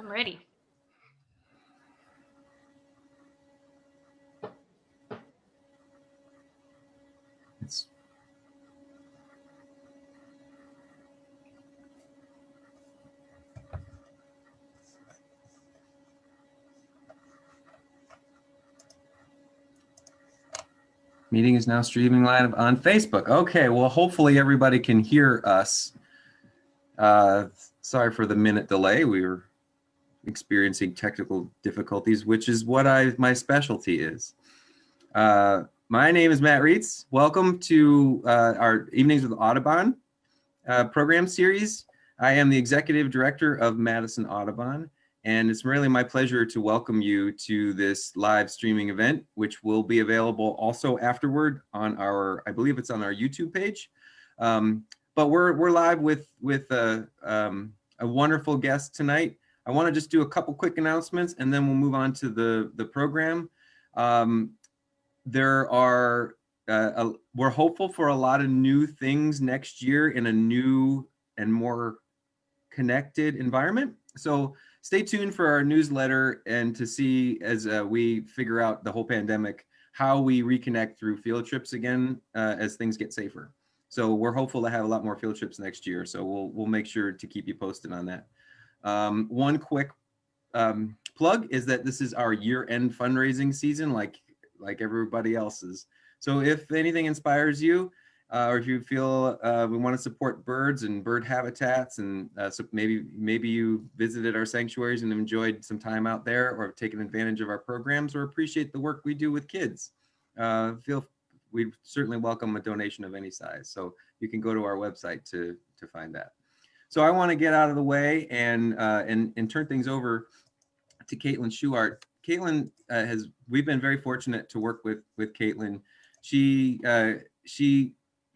I'm ready. Meeting is now streaming live on Facebook. Okay, well, hopefully everybody can hear us. Sorry for the minute delay. We were experiencing technical difficulties, which is what my specialty is. My name is Matt Reitz. Welcome to our Evenings with Audubon program series. I am the executive director of Madison Audubon, and it's really my pleasure to welcome you to this live streaming event, which will be available also afterward on our, I believe it's on our YouTube page. But we're live with a wonderful guest tonight. I want to just do a couple quick announcements, and then we'll move on to the program. We're hopeful for a lot of new things next year in a new and more connected environment. So stay tuned for our newsletter and to see, as we figure out the whole pandemic, how we reconnect through field trips again as things get safer. So we're hopeful to have a lot more field trips next year. So we'll make sure to keep you posted on that. One quick plug is that this is our year-end fundraising season, like everybody else's. So if anything inspires you, or if you feel we want to support birds and bird habitats, and so maybe you visited our sanctuaries and enjoyed some time out there, or have taken advantage of our programs, or appreciate the work we do with kids, we certainly welcome a donation of any size. So you can go to our website to find that. So I want to get out of the way and turn things over to Caitlyn Schuchhardt. Caitlyn we've been very fortunate to work with Caitlyn. She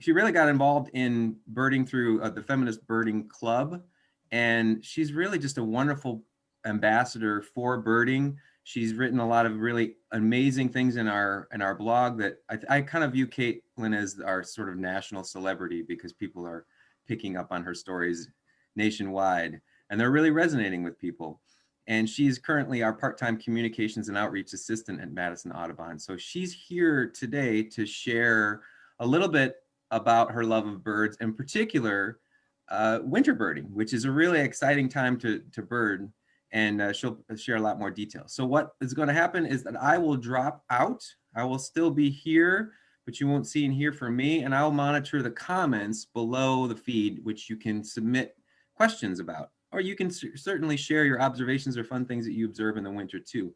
really got involved in birding through the Feminist Birding Club, and she's really just a wonderful ambassador for birding. She's written a lot of really amazing things in our blog that I kind of view Caitlyn as our sort of national celebrity, because people are picking up on her stories nationwide, and they're really resonating with people. And she's currently our part-time communications and outreach assistant at Madison Audubon. So she's here today to share a little bit about her love of birds, in particular winter birding, which is a really exciting time to bird, and she'll share a lot more details. So what is going to happen is that I will drop out. I will still be here, but you won't see and hear from me, and I'll monitor the comments below the feed, which you can submit questions about, or you can certainly share your observations or fun things that you observe in the winter too.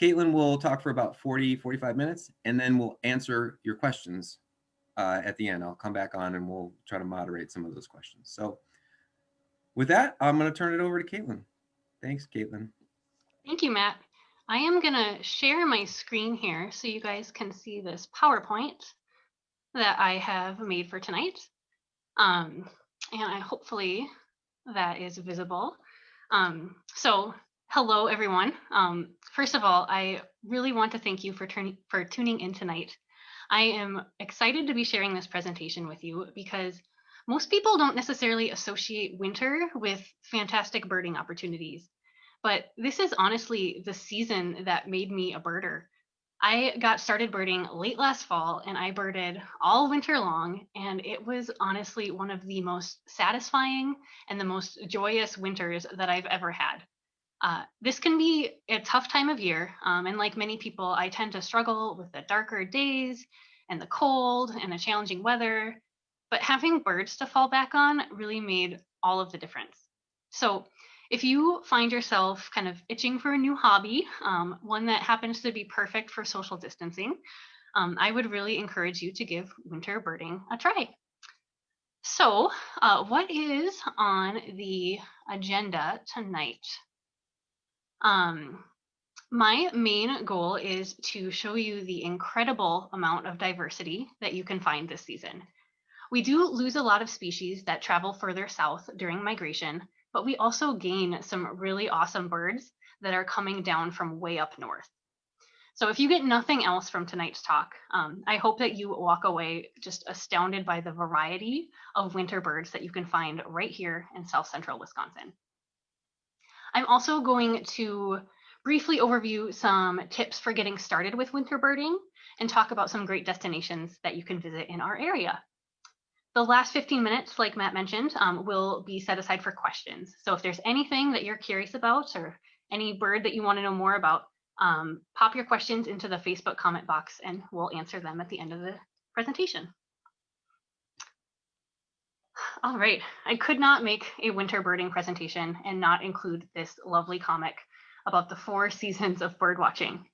Caitlyn will talk for about 45 minutes, and then we'll answer your questions at the end. I'll come back on and we'll try to moderate some of those questions. So with that, I'm going to turn it over to Caitlyn. Thanks, Caitlyn. Thank you, Matt. I am going to share my screen here so you guys can see this PowerPoint that I have made for tonight. And hopefully that is visible. So hello, everyone. First of all, I really want to thank you for tuning in tonight. I am excited to be sharing this presentation with you because most people don't necessarily associate winter with fantastic birding opportunities, but this is honestly the season that made me a birder. I got started birding late last fall, and I birded all winter long, and it was honestly one of the most satisfying and the most joyous winters that I've ever had. This can be a tough time of year, and like many people, I tend to struggle with the darker days and the cold and the challenging weather, but having birds to fall back on really made all of the difference. So if you find yourself kind of itching for a new hobby, one that happens to be perfect for social distancing, I would really encourage you to give winter birding a try. So what is on the agenda tonight? My main goal is to show you the incredible amount of diversity that you can find this season. We do lose a lot of species that travel further south during migration, but we also gain some really awesome birds that are coming down from way up north. So if you get nothing else from tonight's talk, I hope that you walk away just astounded by the variety of winter birds that you can find right here in South Central Wisconsin. I'm also going to briefly overview some tips for getting started with winter birding and talk about some great destinations that you can visit in our area. The last 15 minutes, like Matt mentioned, will be set aside for questions. So if there's anything that you're curious about or any bird that you want to know more about, pop your questions into the Facebook comment box and we'll answer them at the end of the presentation. All right, I could not make a winter birding presentation and not include this lovely comic about the 4 seasons of bird watching.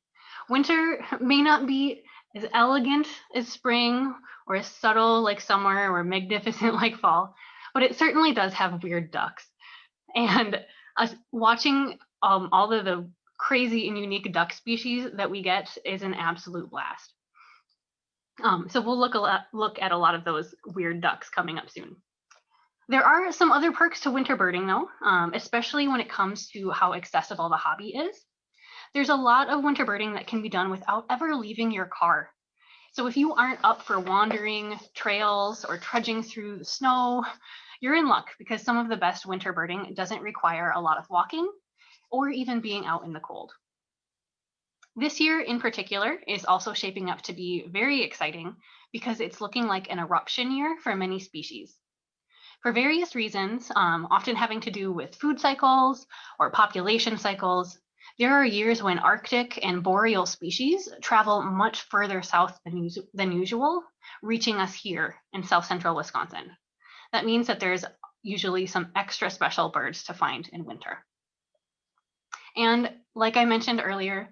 Winter may not be as elegant as spring or as subtle like summer or magnificent like fall, but it certainly does have weird ducks. And watching all of the crazy and unique duck species that we get is an absolute blast. So we'll look at a lot of those weird ducks coming up soon. There are some other perks to winter birding though, especially when it comes to how accessible the hobby is. There's a lot of winter birding that can be done without ever leaving your car. So if you aren't up for wandering trails or trudging through the snow, you're in luck because some of the best winter birding doesn't require a lot of walking or even being out in the cold. This year in particular is also shaping up to be very exciting because it's looking like an eruption year for many species. For various reasons, often having to do with food cycles or population cycles, there are years when Arctic and boreal species travel much further south than usual, reaching us here in south central Wisconsin. That means that there's usually some extra special birds to find in winter. And like I mentioned earlier,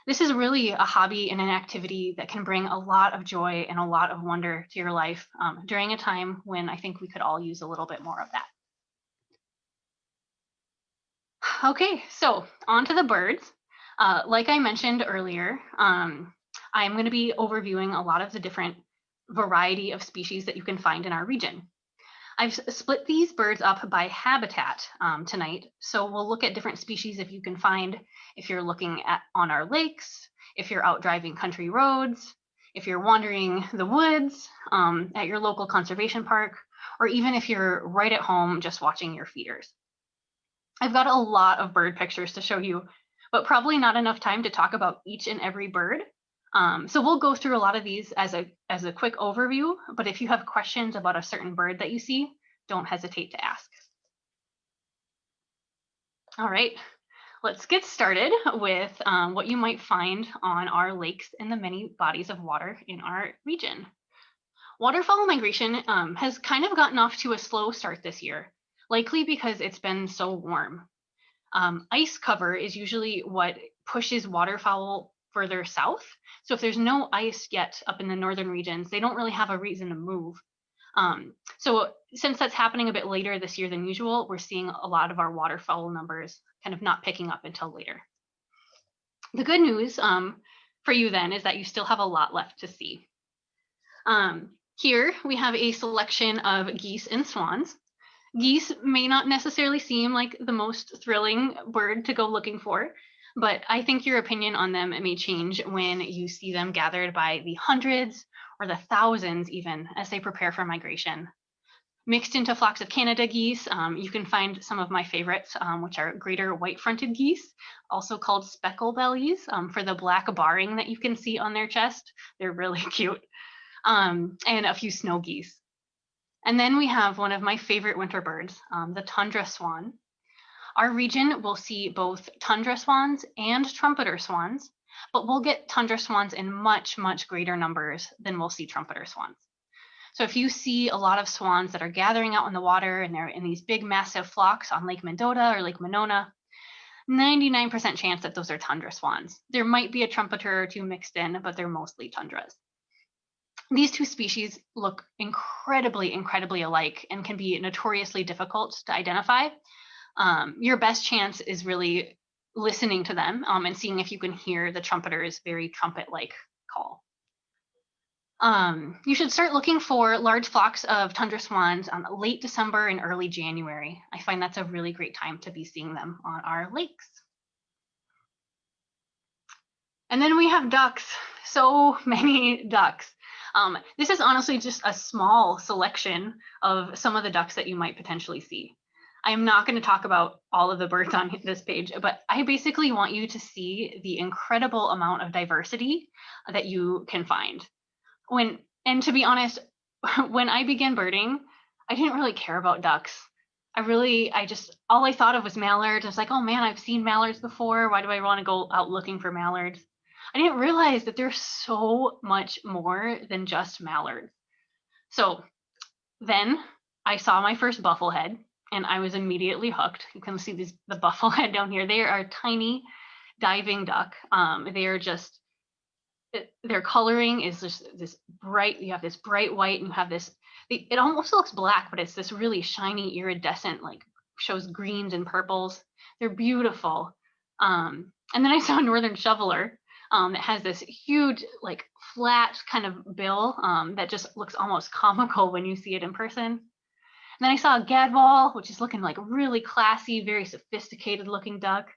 this is really a hobby and an activity that can bring a lot of joy and a lot of wonder to your life during a time when I think we could all use a little bit more of that. Okay, so on to the birds. Like I mentioned earlier, I'm going to be overviewing a lot of the different variety of species that you can find in our region. I've split these birds up by habitat tonight, so we'll look at different species if you can find, if you're looking at on our lakes, if you're out driving country roads, if you're wandering the woods at your local conservation park, or even if you're right at home just watching your feeders. I've got a lot of bird pictures to show you, but probably not enough time to talk about each and every bird. So we'll go through a lot of these as a quick overview, but if you have questions about a certain bird that you see, don't hesitate to ask. All right, let's get started with what you might find on our lakes and the many bodies of water in our region. Waterfowl migration has kind of gotten off to a slow start this year, likely because it's been so warm. Ice cover is usually what pushes waterfowl further south. So if there's no ice yet up in the northern regions, they don't really have a reason to move. So since that's happening a bit later this year than usual, we're seeing a lot of our waterfowl numbers kind of not picking up until later. The good news for you then is that you still have a lot left to see. Here we have a selection of geese and swans. Geese may not necessarily seem like the most thrilling bird to go looking for, but I think your opinion on them may change when you see them gathered by the hundreds or the thousands even as they prepare for migration. Mixed into flocks of Canada geese, you can find some of my favorites, which are greater white-fronted geese, also called speckle bellies, for the black barring that you can see on their chest. They're really cute. And a few snow geese. And then we have one of my favorite winter birds, the tundra swan. Our region will see both tundra swans and trumpeter swans, but we'll get tundra swans in much, much greater numbers than we'll see trumpeter swans. So if you see a lot of swans that are gathering out in the water and they're in these big, massive flocks on Lake Mendota or Lake Monona, 99% chance that those are tundra swans. There might be a trumpeter or two mixed in, but they're mostly tundras. These two species look incredibly, incredibly alike and can be notoriously difficult to identify. Your best chance is really listening to them and seeing if you can hear the trumpeter's very trumpet-like call. You should start looking for large flocks of tundra swans late December and early January. I find that's a really great time to be seeing them on our lakes. And then we have ducks, so many ducks. This is honestly just a small selection of some of the ducks that you might potentially see. I'm not going to talk about all of the birds on this page, but I basically want you to see the incredible amount of diversity that you can find. And to be honest, when I began birding, I didn't really care about ducks. All I thought of was mallards. I was like, oh man, I've seen mallards before. Why do I want to go out looking for mallards? I didn't realize that there's so much more than just mallards. So then I saw my first bufflehead and I was immediately hooked. You can see the bufflehead down here. They are a tiny diving duck. Their coloring is just this bright, you have this bright white and you have this, it almost looks black, but it's this really shiny iridescent, like shows greens and purples. They're beautiful. And then I saw a northern shoveler that has this huge, like flat kind of bill that just looks almost comical when you see it in person. And then I saw a gadwall, which is looking like a really classy, very sophisticated looking duck.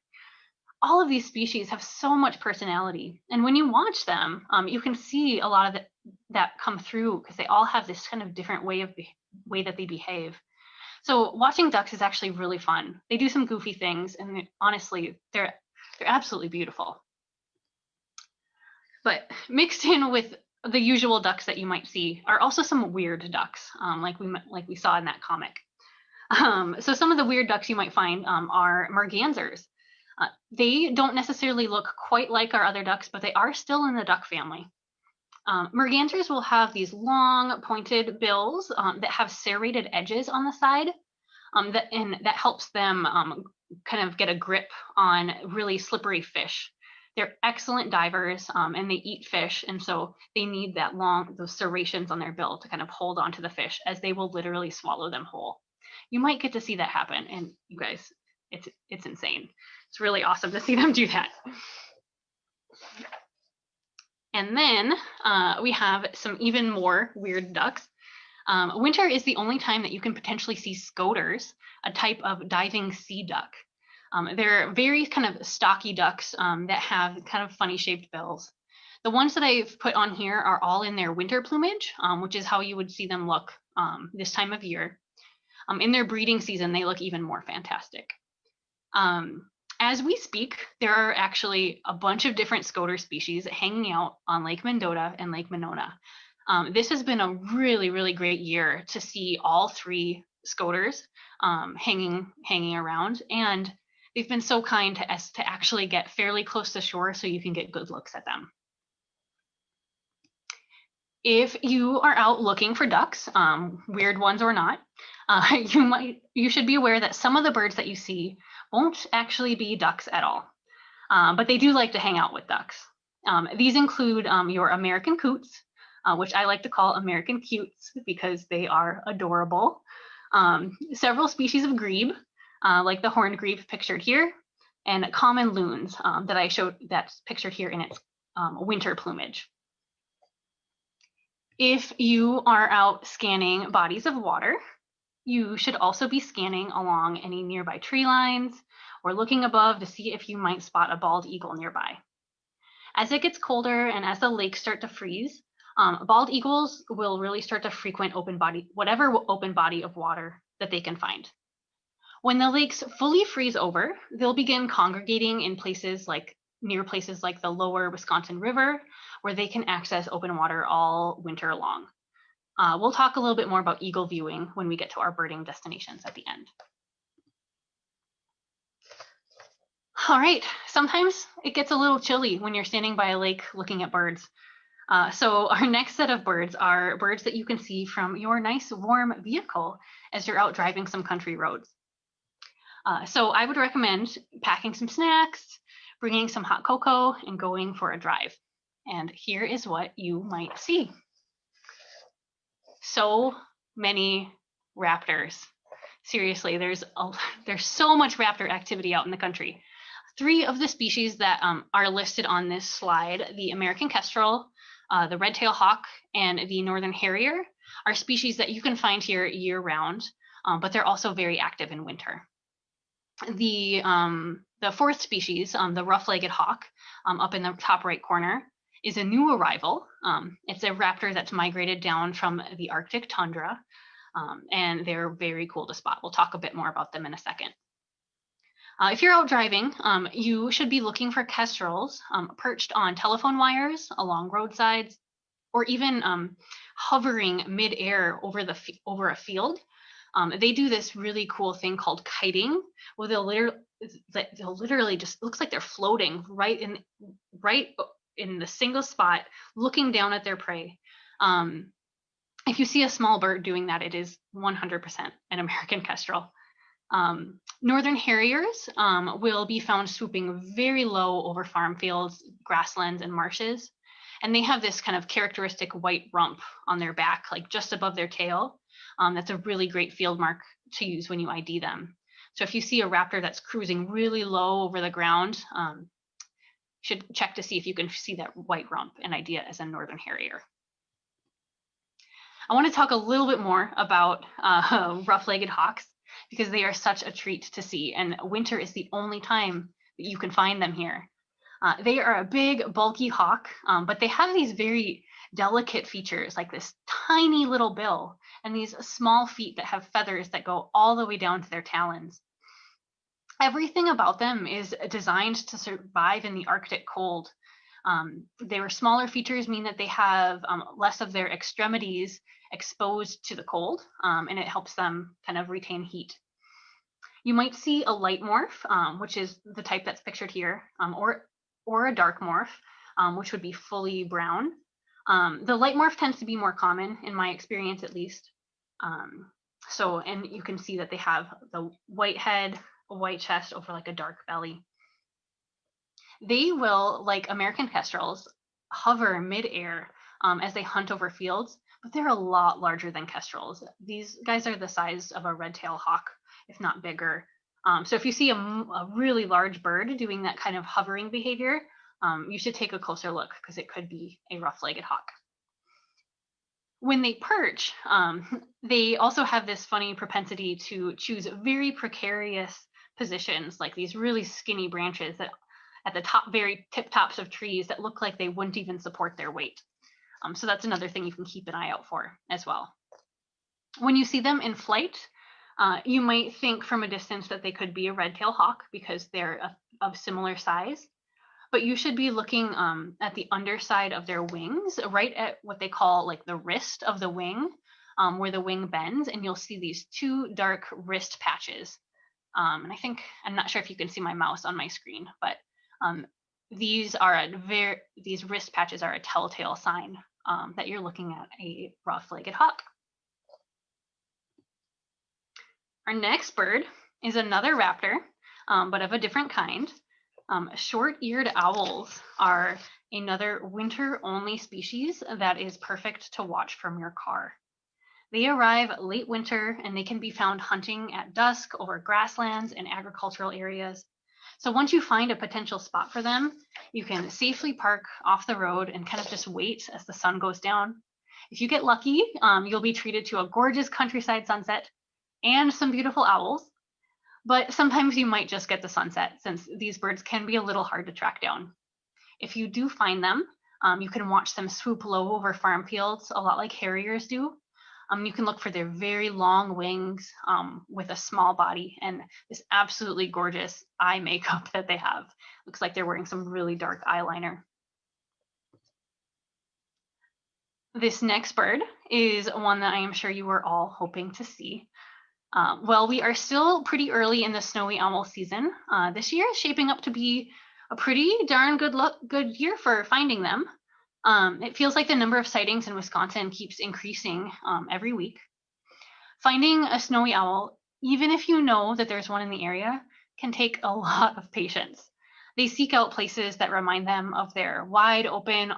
All of these species have so much personality. And when you watch them, you can see a lot of that come through because they all have this kind of different way that they behave. So watching ducks is actually really fun. They do some goofy things, and honestly, they're absolutely beautiful. But mixed in with the usual ducks that you might see are also some weird ducks, like we saw in that comic. So some of the weird ducks you might find are mergansers. They don't necessarily look quite like our other ducks, but they are still in the duck family. Mergansers will have these long pointed bills that have serrated edges on the side, that helps them kind of get a grip on really slippery fish. They're excellent divers and they eat fish, and so they need those serrations on their bill to kind of hold onto the fish, as they will literally swallow them whole. You might get to see that happen, and you guys, it's insane. It's really awesome to see them do that. And then we have some even more weird ducks. Winter is the only time that you can potentially see scoters, a type of diving sea duck. They're very kind of stocky ducks that have kind of funny shaped bills. The ones that I've put on here are all in their winter plumage, which is how you would see them look this time of year. In their breeding season, they look even more fantastic. As we speak, there are actually a bunch of different scoter species hanging out on Lake Mendota and Lake Monona. This has been a really, really great year to see all three scoters hanging around, and they've been so kind to us to actually get fairly close to shore so you can get good looks at them. If you are out looking for ducks, weird ones or not, you should be aware that some of the birds that you see won't actually be ducks at all, but they do like to hang out with ducks. These include your American coots, which I like to call American cutes because they are adorable. Several species of grebe, like the horned grebe pictured here, and common loons that I showed that's pictured here in its winter plumage. If you are out scanning bodies of water, you should also be scanning along any nearby tree lines or looking above to see if you might spot a bald eagle nearby. As it gets colder and as the lakes start to freeze, bald eagles will really start to frequent whatever open body of water that they can find. When the lakes fully freeze over, they'll begin congregating in near places like the lower Wisconsin River, where they can access open water all winter long. We'll talk a little bit more about eagle viewing when we get to our birding destinations at the end. All right, sometimes it gets a little chilly when you're standing by a lake looking at birds. So our next set of birds are birds that you can see from your nice warm vehicle as you're out driving some country roads. So I would recommend packing some snacks, bringing some hot cocoa, and going for a drive. And here is what you might see. So many raptors. Seriously, there's so much raptor activity out in the country. 3 of the species that are listed on this slide, the American kestrel, the red-tailed hawk, and the northern harrier, are species that you can find here year-round, but they're also very active in winter. The 4th species, the rough-legged hawk, up in the top right corner, is a new arrival. It's a raptor that's migrated down from the Arctic tundra. and they're very cool to spot. We'll talk a bit more about them in a second. If you're out driving, you should be looking for kestrels perched on telephone wires along roadsides, or even hovering midair over a field. They do this really cool thing called kiting, where they'll literally just looks like they're floating right in the single spot, looking down at their prey. If you see a small bird doing that, it is 100% an American kestrel. Northern harriers will be found swooping very low over farm fields, grasslands, and marshes. And they have this kind of characteristic white rump on their back, like just above their tail. That's a really great field mark to use when you ID them. So if you see a raptor that's cruising really low over the ground, you should check to see if you can see that white rump and ID it as a northern harrier. I want to talk a little bit more about rough-legged hawks, because they are such a treat to see, and winter is the only time that you can find them here. They are a big, bulky hawk, but they have these very delicate features, like this tiny little bill and these small feet that have feathers that go all the way down to their talons. Everything about them is designed to survive in the Arctic cold. Their smaller features mean that they have less of their extremities exposed to the cold, and it helps them kind of retain heat. You might see a light morph, which is the type that's pictured here, or a dark morph, which would be fully brown. The light morph tends to be more common, in my experience at least. And you can see that they have the white head, a white chest over like a dark belly. They will, like American kestrels, hover midair as they hunt over fields, but they're a lot larger than kestrels. These guys are the size of a red-tailed hawk, if not bigger. So if you see a really large bird doing that kind of hovering behavior, you should take a closer look, because it could be a rough-legged hawk. When they perch, they also have this funny propensity to choose very precarious positions, like these really skinny branches that at the top, very tip tops of trees that look like they wouldn't even support their weight. So that's another thing you can keep an eye out for as well. When you see them in flight, you might think from a distance that they could be a red-tailed hawk because they're of similar size, but you should be looking at the underside of their wings, right at what they call like the wrist of the wing, where the wing bends, and you'll see these two dark wrist patches. And I'm not sure if you can see my mouse on my screen, but these wrist patches are a telltale sign that you're looking at a rough-legged hawk. Our next bird is another raptor, but of a different kind. Short-eared owls are another winter-only species that is perfect to watch from your car. They arrive late winter, and they can be found hunting at dusk over grasslands and agricultural areas. So once you find a potential spot for them, you can safely park off the road and kind of just wait as the sun goes down. If you get lucky, you'll be treated to a gorgeous countryside sunset and some beautiful owls. But sometimes you might just get the sunset, since these birds can be a little hard to track down. If you do find them, you can watch them swoop low over farm fields, a lot like harriers do. You can look for their very long wings with a small body and this absolutely gorgeous eye makeup that they have. Looks like they're wearing some really dark eyeliner. This next bird is one that I am sure you were all hoping to see. Well, we are still pretty early in the snowy owl season. This year is shaping up to be a pretty darn good year for finding them. It feels like the number of sightings in Wisconsin keeps increasing every week. Finding a snowy owl, even if you know that there's one in the area, can take a lot of patience. They seek out places that remind them of their wide open,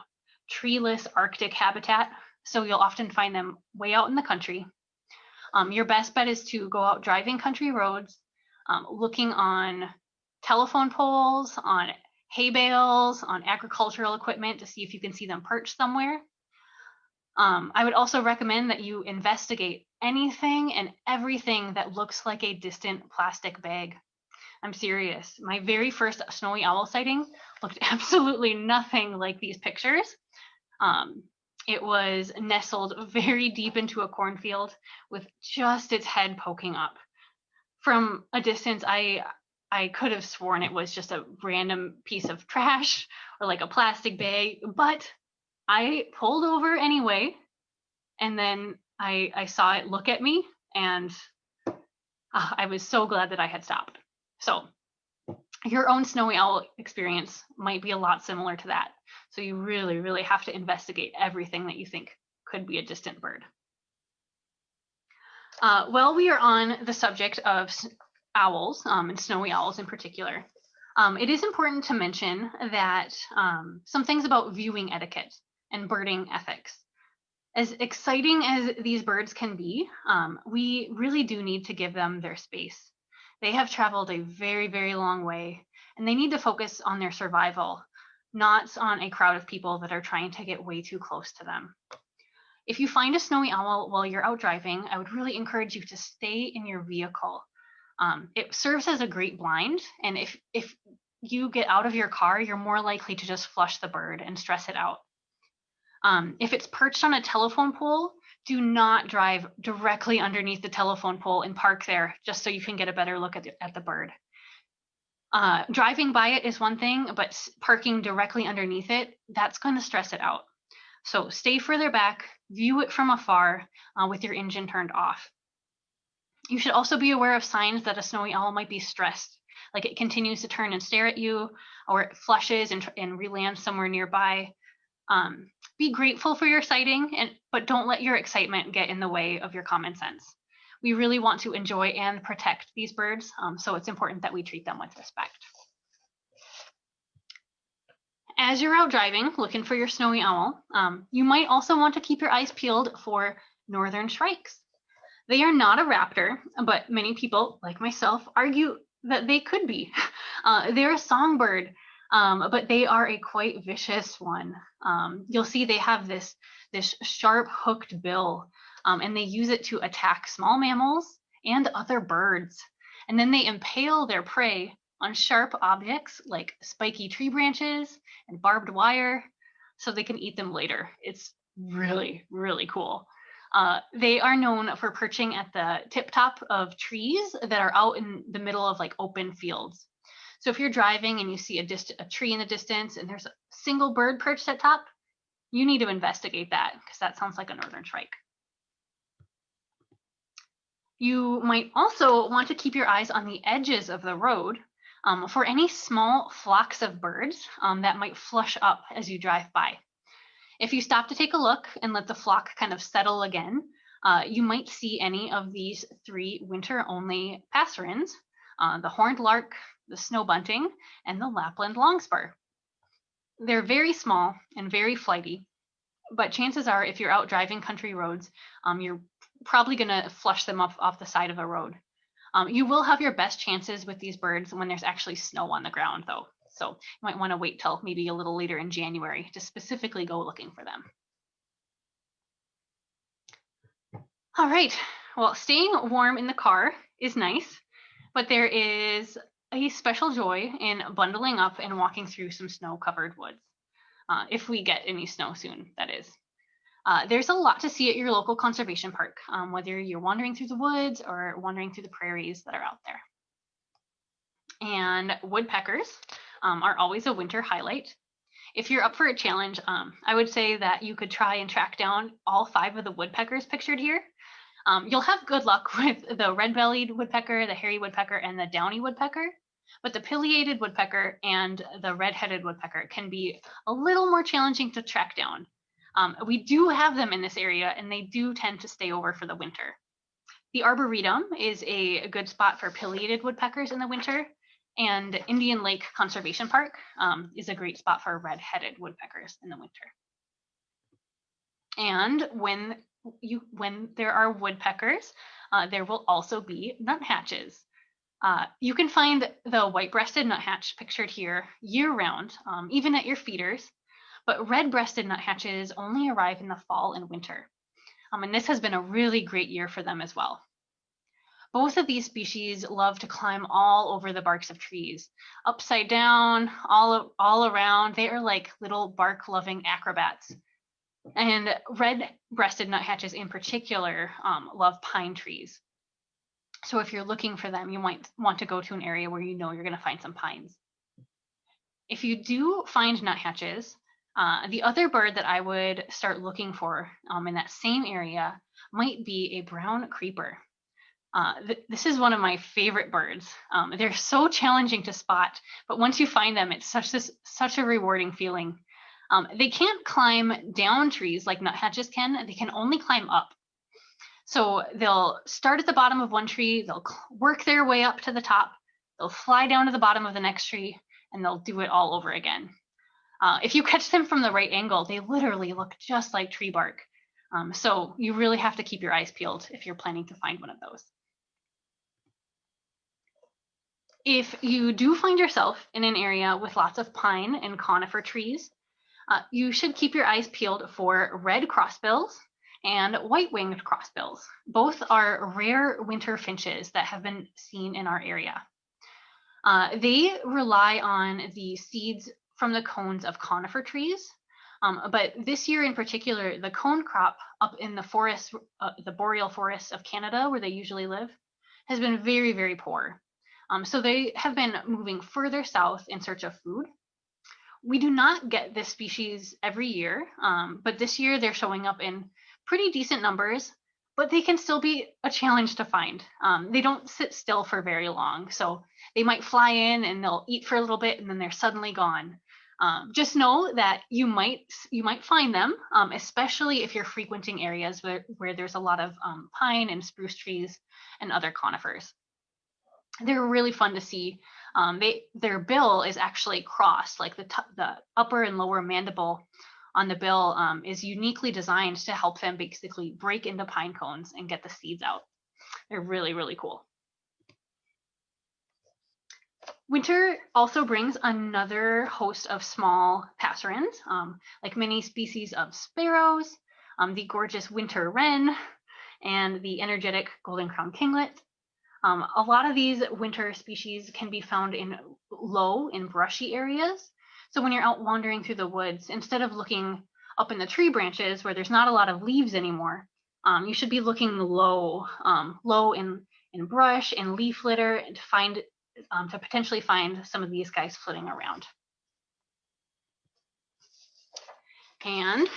treeless Arctic habitat, so you'll often find them way out in the country. Your best bet is to go out driving country roads, looking on telephone poles, on hay bales, on agricultural equipment to see if you can see them perched somewhere. I would also recommend that you investigate anything and everything that looks like a distant plastic bag. I'm serious. My very first snowy owl sighting looked absolutely nothing like these pictures. It was nestled very deep into a cornfield with just its head poking up. From a distance, I could have sworn it was just a random piece of trash or like a plastic bag, but I pulled over anyway, and then I saw it look at me, and I was so glad that I had stopped. So your own snowy owl experience might be a lot similar to that. So you really, really have to investigate everything that you think could be a distant bird. While we are on the subject of owls, and snowy owls in particular, it is important to mention that some things about viewing etiquette and birding ethics. As exciting as these birds can be, we really do need to give them their space. They have traveled a very, very long way, and they need to focus on their survival, not on a crowd of people that are trying to get way too close to them. If you find a snowy owl while you're out driving, I would really encourage you to stay in your vehicle. It serves as a great blind, and if you get out of your car, you're more likely to just flush the bird and stress it out. If it's perched on a telephone pole, do not drive directly underneath the telephone pole and park there just so you can get a better look at the bird. Driving by it is one thing, but parking directly underneath it, that's going to stress it out. So stay further back, view it from afar with your engine turned off. You should also be aware of signs that a snowy owl might be stressed, like it continues to turn and stare at you, or it flushes and re-lands somewhere nearby. Be grateful for your sighting, but don't let your excitement get in the way of your common sense. We really want to enjoy and protect these birds, so it's important that we treat them with respect. As you're out driving, looking for your snowy owl, you might also want to keep your eyes peeled for northern shrikes. They are not a raptor, but many people, like myself, argue that they could be. They're a songbird, but they are a quite vicious one. You'll see they have this sharp hooked bill, and they use it to attack small mammals and other birds. And then they impale their prey on sharp objects like spiky tree branches and barbed wire so they can eat them later. It's really, really cool. They are known for perching at the tip top of trees that are out in the middle of like open fields. So if you're driving and you see a tree in the distance and there's a single bird perched at top, you need to investigate that because that sounds like a northern shrike. You might also want to keep your eyes on the edges of the road for any small flocks of birds that might flush up as you drive by. If you stop to take a look and let the flock kind of settle again, you might see any of these 3 winter-only passerines, the horned lark, the snow bunting, and the Lapland longspur. They're very small and very flighty, but chances are if you're out driving country roads, you're probably going to flush them off the side of a road. You will have your best chances with these birds when there's actually snow on the ground, though. So you might want to wait till maybe a little later in January to specifically go looking for them. All right, well, staying warm in the car is nice, but there is a special joy in bundling up and walking through some snow-covered woods, if we get any snow soon, that is. There's a lot to see at your local conservation park, whether you're wandering through the woods or wandering through the prairies that are out there. And woodpeckers are always a winter highlight. If you're up for a challenge, I would say that you could try and track down all 5 of the woodpeckers pictured here. You'll have good luck with the red-bellied woodpecker, the hairy woodpecker, and the downy woodpecker, but the pileated woodpecker and the red-headed woodpecker can be a little more challenging to track down. We do have them in this area, and they do tend to stay over for the winter. The Arboretum is a good spot for pileated woodpeckers in the winter, and Indian Lake Conservation Park is a great spot for red-headed woodpeckers in the winter. And when there are woodpeckers, there will also be nuthatches. You can find the white-breasted nuthatch pictured here year-round, even at your feeders, but red-breasted nuthatches only arrive in the fall and winter. And this has been a really great year for them as well. Both of these species love to climb all over the barks of trees, upside down, all around. They are like little bark-loving acrobats. And red-breasted nuthatches in particular love pine trees. So if you're looking for them, you might want to go to an area where you know you're going to find some pines. If you do find nuthatches, the other bird that I would start looking for in that same area might be a brown creeper. This is one of my favorite birds. They're so challenging to spot, but once you find them, it's such a rewarding feeling. They can't climb down trees like nuthatches can. They can only climb up. So they'll start at the bottom of one tree, they'll work their way up to the top, they'll fly down to the bottom of the next tree, and they'll do it all over again. If you catch them from the right angle, they literally look just like tree bark. So you really have to keep your eyes peeled if you're planning to find one of those. If you do find yourself in an area with lots of pine and conifer trees, you should keep your eyes peeled for red crossbills and white-winged crossbills. Both are rare winter finches that have been seen in our area. They rely on the seeds from the cones of conifer trees, but this year in particular, the cone crop up in the forest, the boreal forests of Canada, where they usually live, has been very, very poor. So they have been moving further south in search of food. We do not get this species every year, but this year they're showing up in pretty decent numbers, but they can still be a challenge to find. They don't sit still for very long, so they might fly in and they'll eat for a little bit and then they're suddenly gone. Just know that you might find them, especially if you're frequenting areas where there's a lot of pine and spruce trees and other conifers. They're really fun to see. Their bill is actually crossed, like the upper and lower mandible on the bill is uniquely designed to help them basically break into pine cones and get the seeds out. They're really, really cool. Winter also brings another host of small passerines, like many species of sparrows, the gorgeous winter wren, and the energetic golden crowned kinglet. A lot of these winter species can be found in low and brushy areas. So when you're out wandering through the woods, instead of looking up in the tree branches where there's not a lot of leaves anymore, you should be looking low in brush and leaf litter and to potentially find some of these guys flitting around. And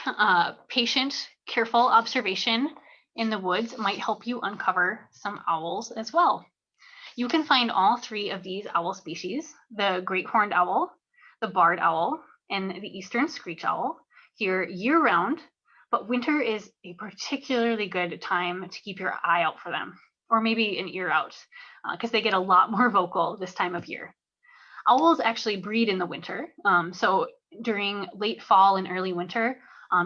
patient, careful observation in the woods might help you uncover some owls as well. You can find all three of these owl species, the great horned owl, the barred owl, and the eastern screech owl, here year-round, but winter is a particularly good time to keep your eye out for them, or maybe an ear out, because they get a lot more vocal this time of year. Owls actually breed in the winter, so during late fall and early winter,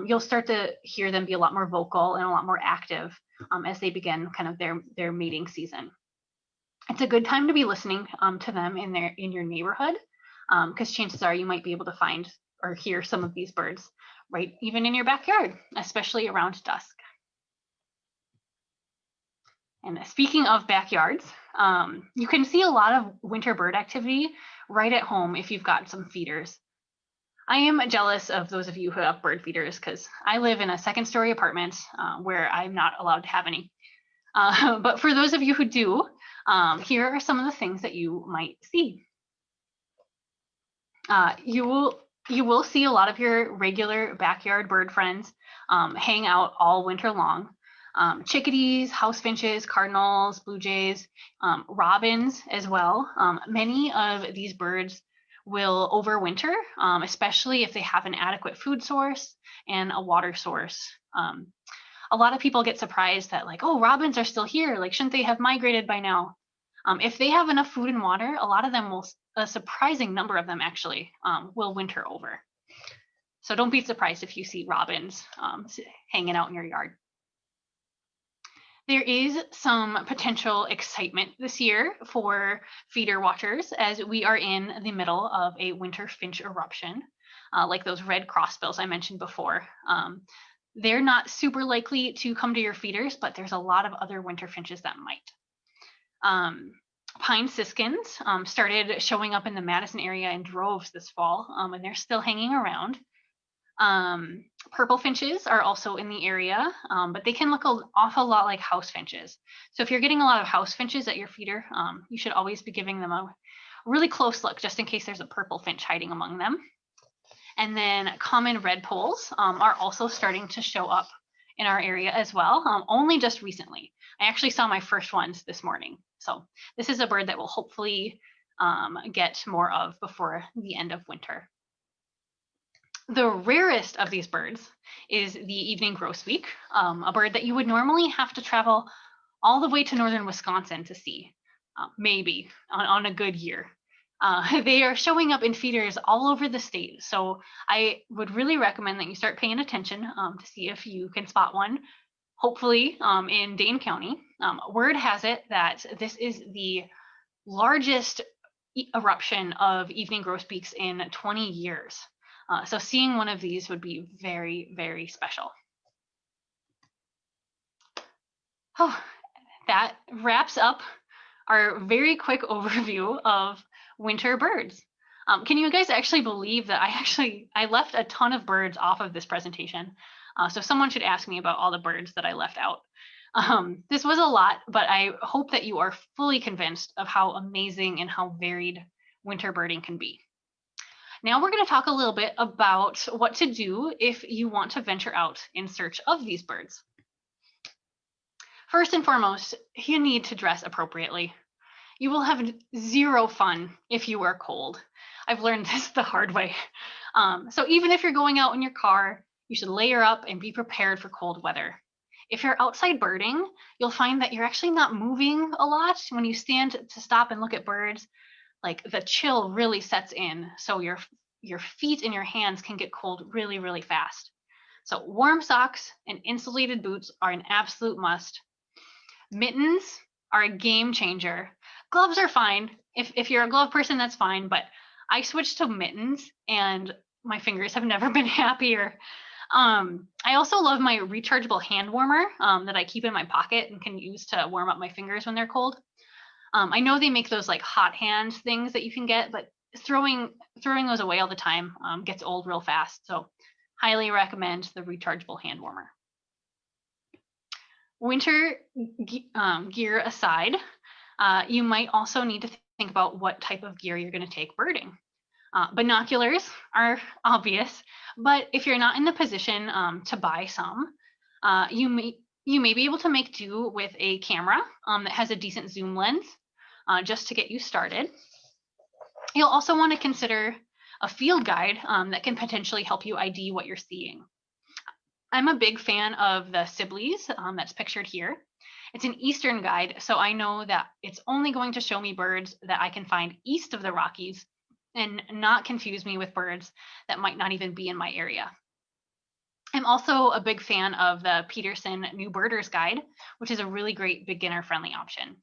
you'll start to hear them be a lot more vocal and a lot more active as they begin kind of their mating season. It's a good time to be listening to them in your neighborhood, because chances are you might be able to find or hear some of these birds right even in your backyard, especially around dusk. And speaking of backyards, you can see a lot of winter bird activity right at home if you've got some feeders. I am jealous of those of you who have bird feeders because I live in a second-story apartment where I'm not allowed to have any. But for those of you who do, here are some of the things that you might see. You will see a lot of your regular backyard bird friends hang out all winter long. Chickadees, house finches, cardinals, blue jays, robins as well. Many of these birds will overwinter, especially if they have an adequate food source and a water source. A lot of people get surprised that like, oh, robins are still here. Like, shouldn't they have migrated by now? If they have enough food and water, a lot of them will, a surprising number of them actually, will winter over. So don't be surprised if you see robins hanging out in your yard. There is some potential excitement this year for feeder watchers as we are in the middle of a winter finch eruption, like those red crossbills I mentioned before. They're not super likely to come to your feeders, but there's a lot of other winter finches that might. Pine siskins started showing up in the Madison area in droves this fall, and they're still hanging around. Purple finches are also in the area, but they can look an awful lot like house finches. So if you're getting a lot of house finches at your feeder, you should always be giving them a really close look just in case there's a purple finch hiding among them. And then common redpolls are also starting to show up in our area as well, only just recently. I actually saw my first ones this morning. So this is a bird that we'll hopefully get more of before the end of winter. The rarest of these birds is the evening grosbeak, a bird that you would normally have to travel all the way to northern Wisconsin to see, maybe on a good year. They are showing up in feeders all over the state, so I would really recommend that you start paying attention to see if you can spot one, hopefully in Dane County. Word has it that this is the largest eruption of evening grosbeaks in 20 years. So seeing one of these would be very, very special. Oh, that wraps up our very quick overview of winter birds. Can you guys actually believe that I left a ton of birds off of this presentation? So someone should ask me about all the birds that I left out. This was a lot, but I hope that you are fully convinced of how amazing and how varied winter birding can be. Now we're going to talk a little bit about what to do if you want to venture out in search of these birds. First and foremost, you need to dress appropriately. You will have zero fun if you are cold. I've learned this the hard way. So even if you're going out in your car, you should layer up and be prepared for cold weather. If you're outside birding, you'll find that you're actually not moving a lot. When you stand to stop and look at birds, like the chill really sets in. So your feet and your hands can get cold really, really fast. So warm socks and insulated boots are an absolute must. Mittens are a game changer. Gloves are fine. If you're a glove person, that's fine. But I switched to mittens and my fingers have never been happier. I also love my rechargeable hand warmer that I keep in my pocket and can use to warm up my fingers when they're cold. I know they make those like hot hand things that you can get, but throwing those away all the time gets old real fast. So highly recommend the rechargeable hand warmer. Winter gear aside, you might also need to think about what type of gear you're going to take birding. Binoculars are obvious, but if you're not in the position to buy some, you may be able to make do with a camera that has a decent zoom lens just to get you started. You'll also want to consider a field guide that can potentially help you ID what you're seeing. I'm a big fan of the Sibley's that's pictured here. It's an eastern guide, so I know that it's only going to show me birds that I can find east of the Rockies and not confuse me with birds that might not even be in my area. I'm also a big fan of the Peterson New Birders Guide, which is a really great beginner-friendly option.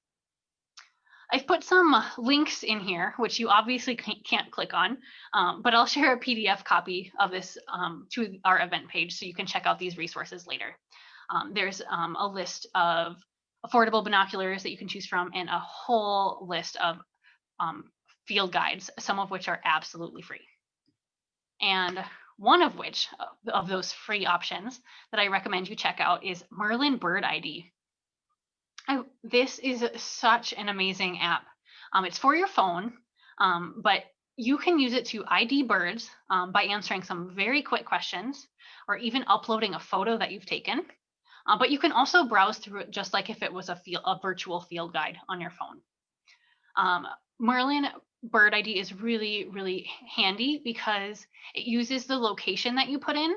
I've put some links in here, which you obviously can't click on, but I'll share a PDF copy of this to our event page so you can check out these resources later. There's a list of affordable binoculars that you can choose from and a whole list of field guides, some of which are absolutely free. And one of which of those free options that I recommend you check out is Merlin Bird ID. This is such an amazing app. It's for your phone, but you can use it to ID birds by answering some very quick questions or even uploading a photo that you've taken. But you can also browse through it just like if it was a virtual field guide on your phone. Merlin Bird ID is really, really handy because it uses the location that you put in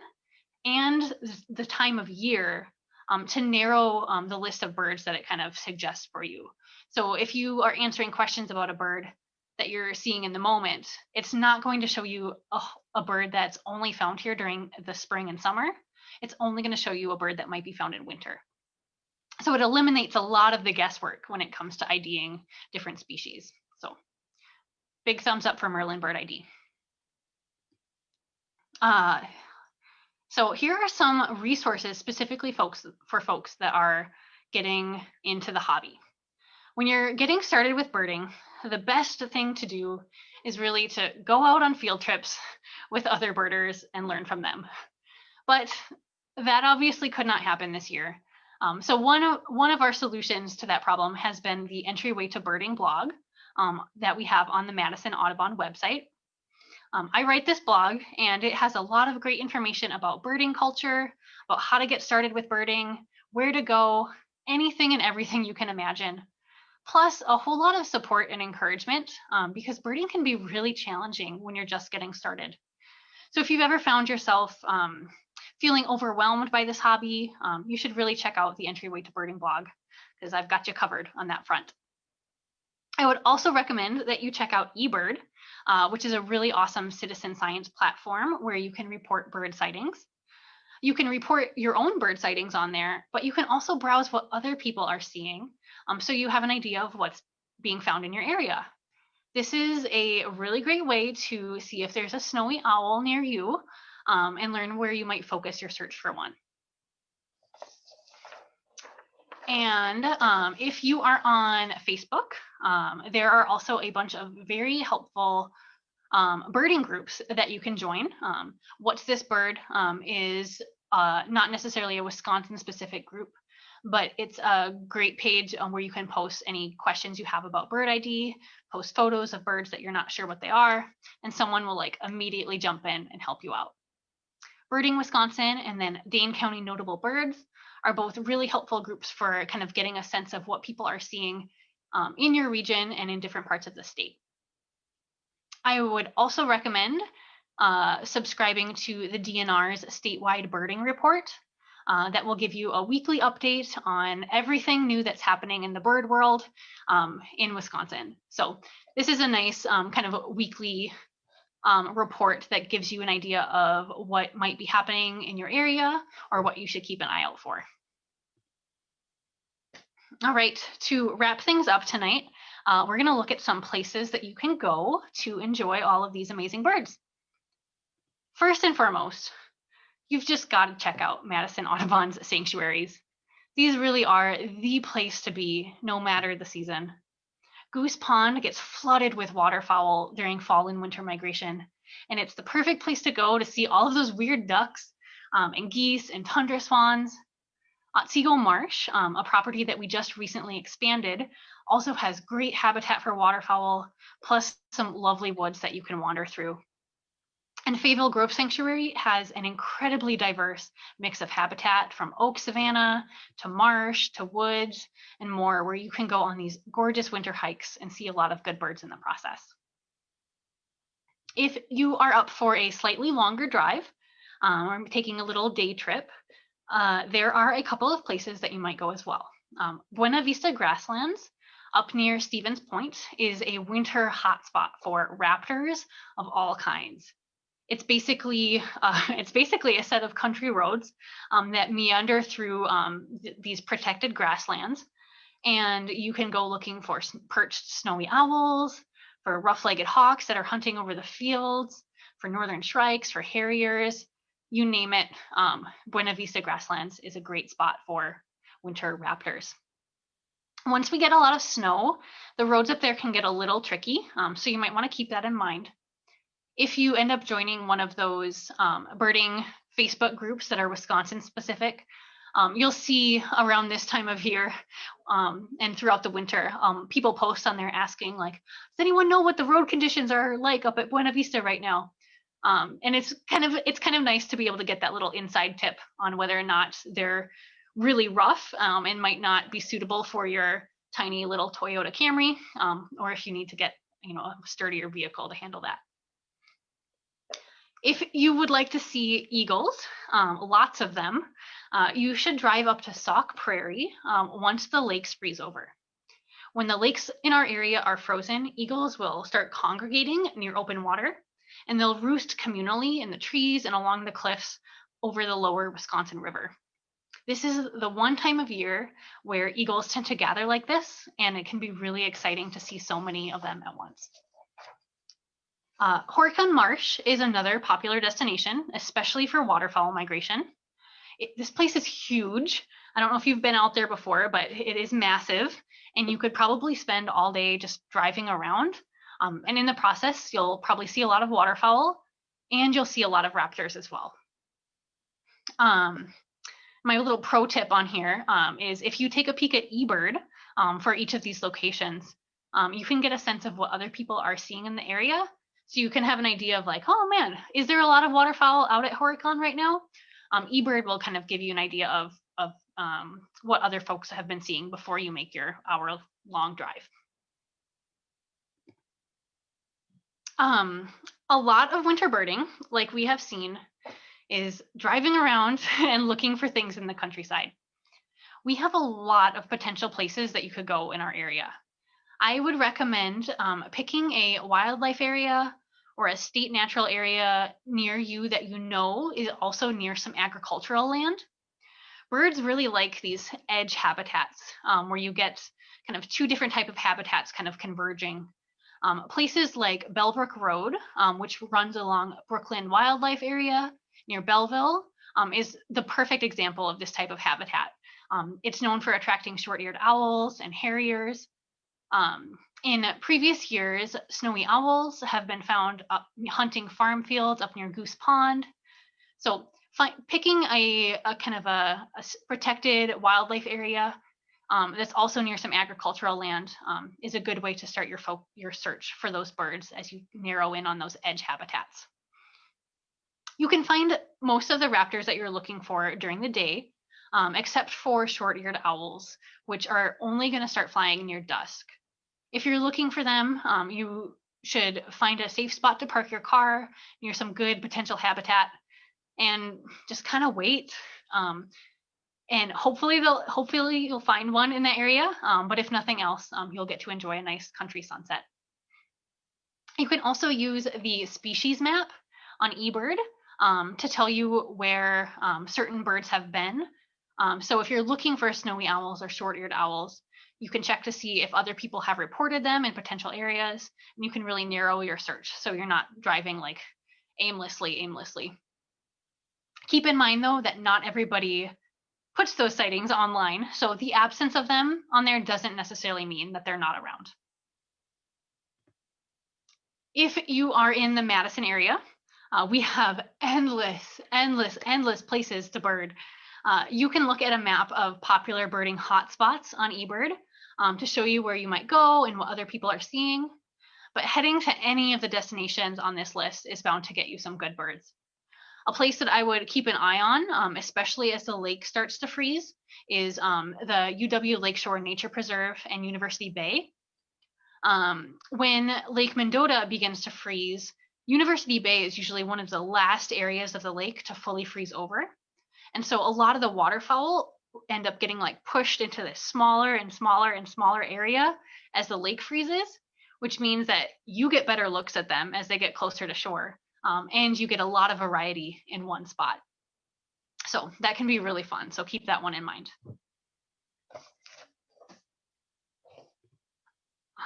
and the time of year to narrow the list of birds that it kind of suggests for you. So if you are answering questions about a bird that you're seeing in the moment, it's not going to show you a bird that's only found here during the spring and summer. It's only going to show you a bird that might be found in winter. So it eliminates a lot of the guesswork when it comes to IDing different species. So big thumbs up for Merlin Bird ID. So here are some resources specifically for folks that are getting into the hobby. When you're getting started with birding, the best thing to do is really to go out on field trips with other birders and learn from them. but that obviously could not happen this year. So one of our solutions to that problem has been the Entryway to Birding blog that we have on the Madison Audubon website. I write this blog, and it has a lot of great information about birding culture, about how to get started with birding, where to go, anything and everything you can imagine. Plus a whole lot of support and encouragement, because birding can be really challenging when you're just getting started. So if you've ever found yourself feeling overwhelmed by this hobby, you should really check out the Entryway to Birding blog, because I've got you covered on that front. I would also recommend that you check out eBird, which is a really awesome citizen science platform where you can report bird sightings. You can report your own bird sightings on there, but you can also browse what other people are seeing, so you have an idea of what's being found in your area. This is a really great way to see if there's a snowy owl near you, and learn where you might focus your search for one. And if you are on Facebook, there are also a bunch of very helpful birding groups that you can join. What's This Bird is not necessarily a Wisconsin-specific group, but it's a great page where you can post any questions you have about bird ID, post photos of birds that you're not sure what they are, and someone will like immediately jump in and help you out. Birding Wisconsin and then Dane County Notable Birds are both really helpful groups for kind of getting a sense of what people are seeing in your region and in different parts of the state. I would also recommend subscribing to the DNR's statewide birding report. That will give you a weekly update on everything new that's happening in the bird world in Wisconsin. So this is a nice kind of weekly report that gives you an idea of what might be happening in your area or what you should keep an eye out for. All right, to wrap things up tonight, we're going to look at some places that you can go to enjoy all of these amazing birds. First and foremost, you've just got to check out Madison Audubon's sanctuaries. These really are the place to be, no matter the season. Goose Pond gets flooded with waterfowl during fall and winter migration, and it's the perfect place to go to see all of those weird ducks and geese and tundra swans. Otsego Marsh, a property that we just recently expanded, also has great habitat for waterfowl, plus some lovely woods that you can wander through. And Fayetteville Grove Sanctuary has an incredibly diverse mix of habitat, from oak savanna to marsh to woods and more, where you can go on these gorgeous winter hikes and see a lot of good birds in the process. If you are up for a slightly longer drive or taking a little day trip, there are a couple of places that you might go as well. Buena Vista Grasslands up near Stevens Point is a winter hotspot for raptors of all kinds. It's basically a set of country roads that meander through these protected grasslands, and you can go looking for perched snowy owls, for rough-legged hawks that are hunting over the fields, for northern shrikes, for harriers, you name it. Buena Vista Grasslands is a great spot for winter raptors. Once we get a lot of snow, the roads up there can get a little tricky, so you might want to keep that in mind. If you end up joining one of those birding Facebook groups that are Wisconsin specific, you'll see around this time of year and throughout the winter, people post on there asking, like, does anyone know what the road conditions are like up at Buena Vista right now? And it's kind of nice to be able to get that little inside tip on whether or not they're really rough and might not be suitable for your tiny little Toyota Camry, or if you need to get a sturdier vehicle to handle that. If you would like to see eagles, lots of them, you should drive up to Sauk Prairie once the lakes freeze over. When the lakes in our area are frozen, eagles will start congregating near open water, and they'll roost communally in the trees and along the cliffs over the lower Wisconsin River. This is the one time of year where eagles tend to gather like this, and it can be really exciting to see so many of them at once. Horicon Marsh is another popular destination, especially for waterfowl migration. This place is huge. I don't know if you've been out there before, but it is massive, and you could probably spend all day just driving around. And in the process, you'll probably see a lot of waterfowl, and you'll see a lot of raptors as well. My little pro tip on here is if you take a peek at eBird for each of these locations, you can get a sense of what other people are seeing in the area. So you can have an idea of like, oh man, is there a lot of waterfowl out at Horicon right now? eBird will kind of give you an idea of what other folks have been seeing before you make your hour-long drive. A lot of winter birding, like we have seen, is driving around and looking for things in the countryside. We have a lot of potential places that you could go in our area. I would recommend picking a wildlife area or a state natural area near you that you know is also near some agricultural land. Birds really like these edge habitats where you get kind of two different type of habitats kind of converging. Places like Bellbrook Road, which runs along Brookland Wildlife Area near Belleville, is the perfect example of this type of habitat. It's known for attracting short-eared owls and harriers. In previous years, snowy owls have been found hunting farm fields up near Goose Pond. So picking a kind of a protected wildlife area that's also near some agricultural land is a good way to start your search for those birds as you narrow in on those edge habitats. You can find most of the raptors that you're looking for during the day, except for short-eared owls, which are only going to start flying near dusk. If you're looking for them, you should find a safe spot to park your car near some good potential habitat and just kind of wait. And hopefully you'll find one in that area. But if nothing else, you'll get to enjoy a nice country sunset. You can also use the species map on eBird to tell you where certain birds have been. So if you're looking for snowy owls or short-eared owls, you can check to see if other people have reported them in potential areas, and you can really narrow your search so you're not driving like aimlessly. Keep in mind though that not everybody puts those sightings online, so the absence of them on there doesn't necessarily mean that they're not around. If you are in the Madison area, we have endless places to bird. You can look at a map of popular birding hotspots on eBird to show you where you might go and what other people are seeing. But heading to any of the destinations on this list is bound to get you some good birds. A place that I would keep an eye on, especially as the lake starts to freeze, is the UW Lakeshore Nature Preserve and University Bay. When Lake Mendota begins to freeze, University Bay is usually one of the last areas of the lake to fully freeze over. And so a lot of the waterfowl end up getting like pushed into this smaller and smaller area as the lake freezes, which means that you get better looks at them as they get closer to shore. And you get a lot of variety in one spot. So that can be really fun. So keep that one in mind.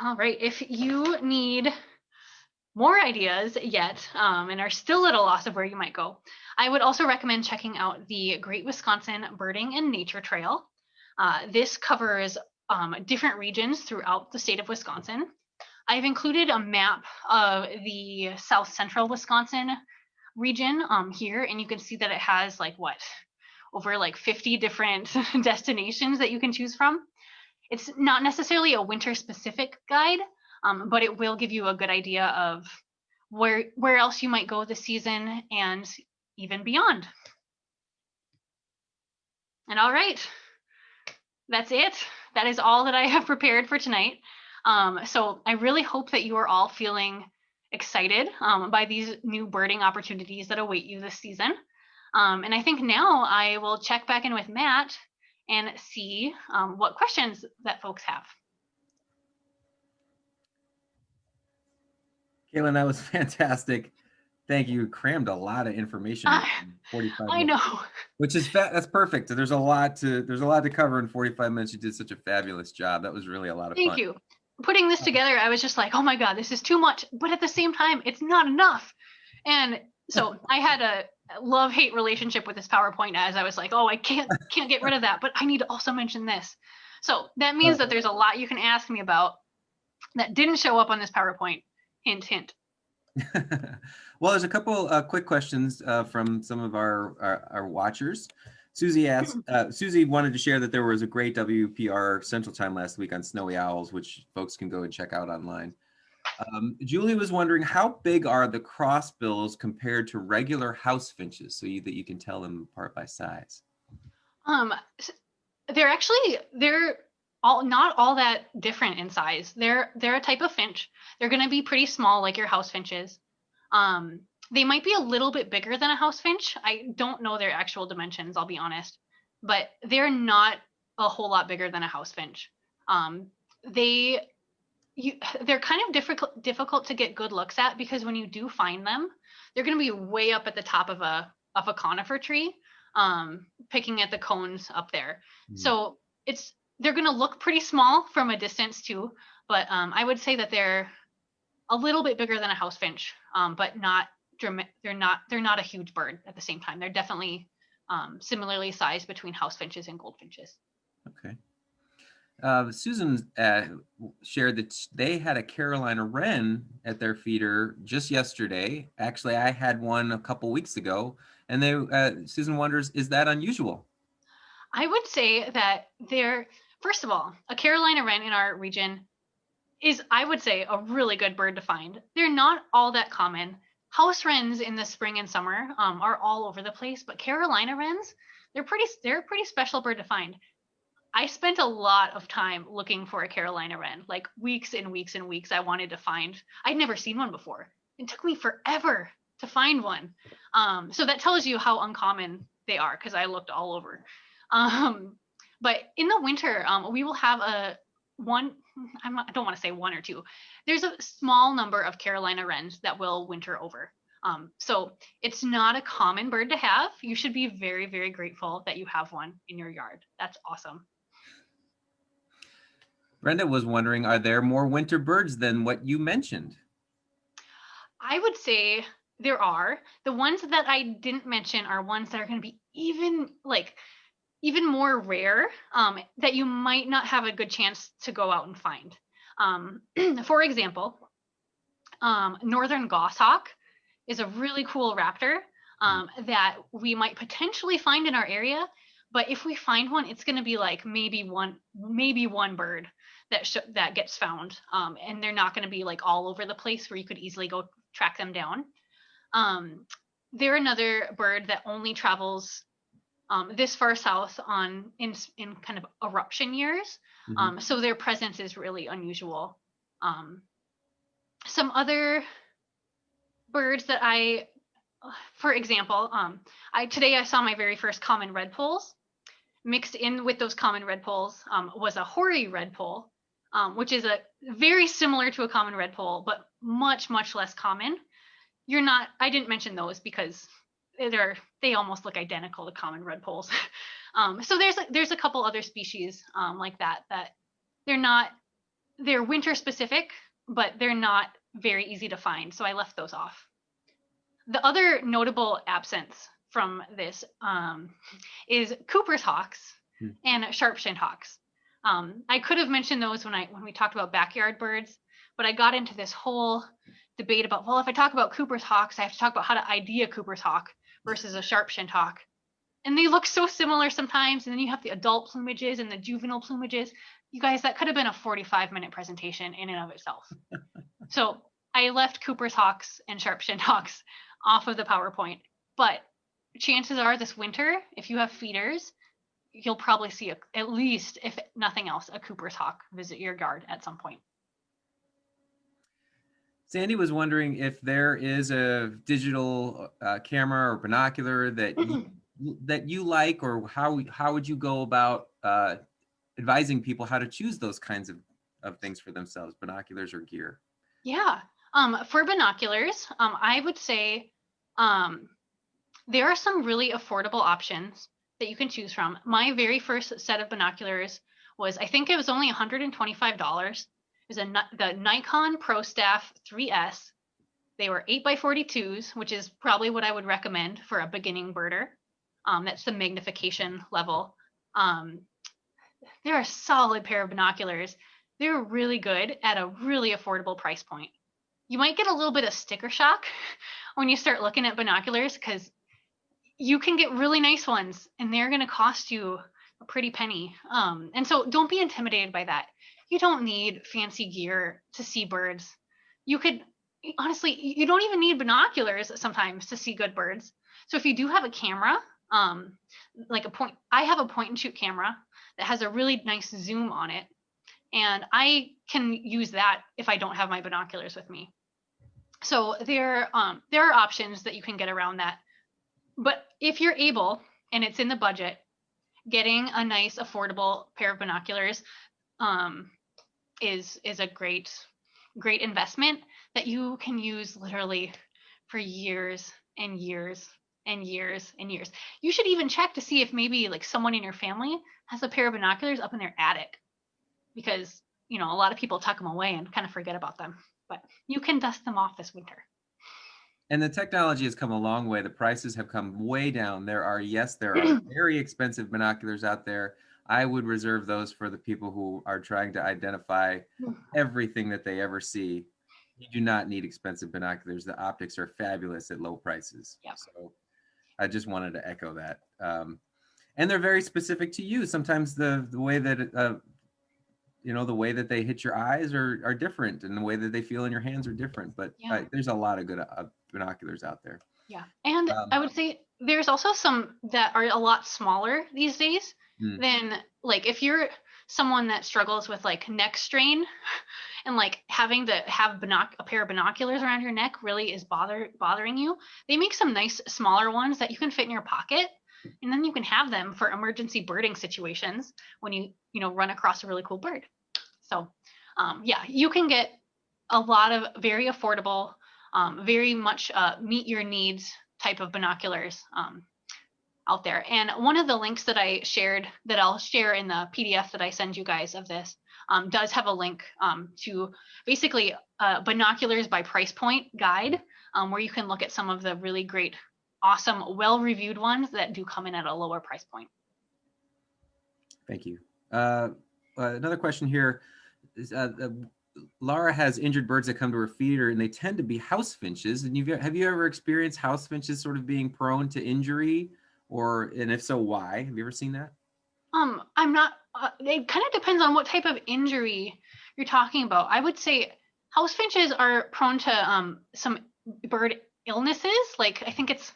All right, if you need more ideas yet and are still at a loss of where you might go, I would also recommend checking out the Great Wisconsin Birding and Nature Trail. This covers different regions throughout the state of Wisconsin. I've included a map of the south central Wisconsin region here, and you can see that it has like over 50 different destinations that you can choose from. It's not necessarily a winter specific guide, but it will give you a good idea of where else you might go this season and even beyond. And all right, that's it. That is all that I have prepared for tonight. So I really hope that you are all feeling excited by these new birding opportunities that await you this season. And I think now I will check back in with Matt and see what questions that folks have. Caitlyn, that was fantastic. Thank you. Crammed a lot of information in 45 minutes. I know. Which is that's perfect. There's a lot to cover in 45 minutes. You did such a fabulous job. That was really a lot of fun. Thank you. Putting this together, I was just like, oh my God, this is too much. But at the same time, it's not enough. And so I had a love-hate relationship with this PowerPoint as I was like, oh, I can't get rid of that, but I need to also mention this. So that means that there's a lot you can ask me about that didn't show up on this PowerPoint. Hint, hint. Well, there's a couple quick questions from some of our watchers. Susie wanted to share that there was a great WPR Central Time last week on snowy owls, which folks can go and check out online. Julie was wondering, how big are the crossbills compared to regular house finches, so that you can tell them apart by size? Um, they're all not all that different in size. They're a type of finch. They're going to be pretty small, like your house finches. Um, they might be a little bit bigger than a house finch. I don't know their actual dimensions, I'll be honest, but they're not a whole lot bigger than a house finch. Um, they they're kind of difficult to get good looks at because when you do find them, they're going to be way up at the top of a conifer tree, picking at the cones up there. So they're going to look pretty small from a distance too, but I would say that they're a little bit bigger than a house finch, but not they're not a huge bird at the same time. They're definitely similarly sized between house finches and goldfinches. Okay. Susan shared that they had a Carolina wren at their feeder just yesterday. Actually, I had one a couple weeks ago, and Susan wonders, is that unusual? I would say that first of all, a Carolina wren in our region is, I would say, a really good bird to find. They're not all that common. House wrens in the spring and summer are all over the place, but Carolina wrens, they're a pretty special bird to find. I spent a lot of time looking for a Carolina wren, like weeks and weeks and weeks. I wanted to find. I'd never seen one before. It took me forever to find one. So that tells you how uncommon they are because I looked all over. Um, but in the winter, we will have a one. I don't want to say one or two. There's a small number of Carolina wrens that will winter over. So it's not a common bird to have. You should be very, very grateful that you have one in your yard. That's awesome. Brenda was wondering, are there more winter birds than what you mentioned? I would say there are. The ones that I didn't mention are ones that are going to be even more rare, that you might not have a good chance to go out and find. For example, northern goshawk is a really cool raptor that we might potentially find in our area. But if we find one, it's going to be like maybe one bird that gets found, and they're not going to be like all over the place where you could easily go track them down. They're another bird that only travels this far south in kind of eruption years, so their presence is really unusual. Some other birds that for example, today I saw my very first common redpolls. Mixed in with those common redpolls was a hoary redpoll, which is a very similar to a common redpoll, but much, much less common. I didn't mention those because they almost look identical to common redpolls. So there's a couple other species like that they're winter specific, but they're not very easy to find. So I left those off. The other notable absence from this is Cooper's hawks and sharp-shinned hawks. I could have mentioned those when we talked about backyard birds, but I got into this whole debate about, well, if I talk about Cooper's hawks, I have to talk about how to ID a Cooper's hawk versus a sharp-shinned hawk. And they look so similar sometimes, and then you have the adult plumages and the juvenile plumages. You guys, that could have been a 45-minute presentation in and of itself. So I left Cooper's hawks and sharp-shinned hawks off of the PowerPoint, but chances are this winter, if you have feeders, you'll probably see at least, if nothing else, a Cooper's hawk visit your yard at some point. Sandy was wondering if there is a digital camera or binocular that you like, or how would you go about advising people how to choose those kinds of things for themselves, binoculars or gear? Yeah. For binoculars, I would say there are some really affordable options that you can choose from. My very first set of binoculars I think it was only $125. It was the Nikon ProStaff 3S. They were 8x42s, which is probably what I would recommend for a beginning birder. That's the magnification level. They're a solid pair of binoculars. They're really good at a really affordable price point. you might get a little bit of sticker shock when you start looking at binoculars, because you can get really nice ones and they're going to cost you a pretty penny. And so don't be intimidated by that. You don't need fancy gear to see birds. You could, honestly, you don't even need binoculars sometimes to see good birds. So if you do have a camera, like I have a point and shoot camera that has a really nice zoom on it, and I can use that if I don't have my binoculars with me. So there are options that you can get around that. But if you're able and it's in the budget, getting a nice affordable pair of binoculars is a great investment that you can use literally for years and years and years and years. You should even check to see if maybe like someone in your family has a pair of binoculars up in their attic, because a lot of people tuck them away and kind of forget about them, but you can dust them off this winter. And the technology has come a long way. The prices have come way down. There are very expensive binoculars out there. I would reserve those for the people who are trying to identify everything that they ever see. You do not need expensive binoculars. The optics are fabulous at low prices. Yep. So I just wanted to echo that. And they're very specific to you. Sometimes the way that the way that they hit your eyes are different, and the way that they feel in your hands are different. But there's a lot of good binoculars out there. Yeah. And I would say there's also some that are a lot smaller these days than, like, if you're someone that struggles with like neck strain and like having to have a pair of binoculars around your neck really is bothering you, they make some nice smaller ones that you can fit in your pocket, and then you can have them for emergency birding situations when you run across a really cool bird. So you can get a lot of very affordable, very much meet your needs type of binoculars out there. And one of the links that I shared, that I'll share in the PDF that I send you guys of this, does have a link to basically binoculars by price point guide, where you can look at some of the really great, awesome, well-reviewed ones that do come in at a lower price point. Thank you. Another question here is, Laura has injured birds that come to her feeder, and they tend to be house finches. And have you ever experienced house finches sort of being prone to injury, and if so, why? Have you ever seen that? I'm not. It kind of depends on what type of injury you're talking about. I would say house finches are prone to some bird illnesses. Like, I think it's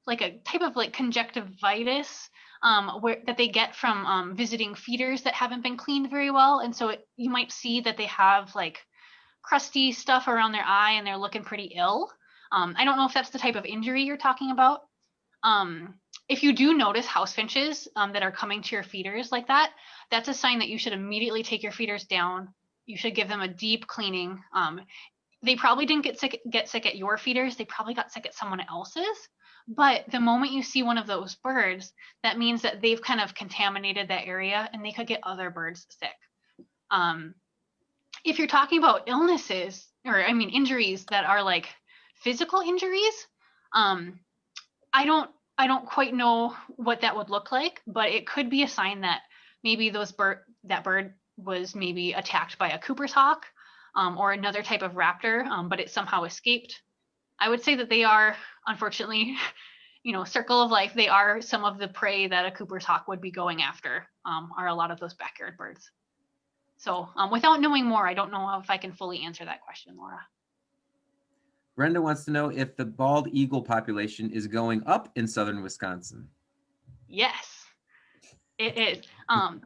like a type of like conjunctivitis that they get from visiting feeders that haven't been cleaned very well. And so you might see that they have like crusty stuff around their eye and they're looking pretty ill. I don't know if that's the type of injury you're talking about. If you do notice house finches that are coming to your feeders like that, that's a sign that you should immediately take your feeders down. You should give them a deep cleaning. They probably didn't get sick at your feeders. They probably got sick at someone else's. But the moment you see one of those birds, that means that they've kind of contaminated that area and they could get other birds sick. If you're talking about illnesses, injuries that are like physical injuries, I don't quite know what that would look like, but it could be a sign that maybe that bird was maybe attacked by a Cooper's hawk or another type of raptor, but it somehow escaped. I would say that they are, unfortunately, circle of life, they are some of the prey that a Cooper's hawk would be going after, are a lot of those backyard birds. So without knowing more, I don't know if I can fully answer that question, Laura. Brenda wants to know if the bald eagle population is going up in southern Wisconsin. Yes, it is. And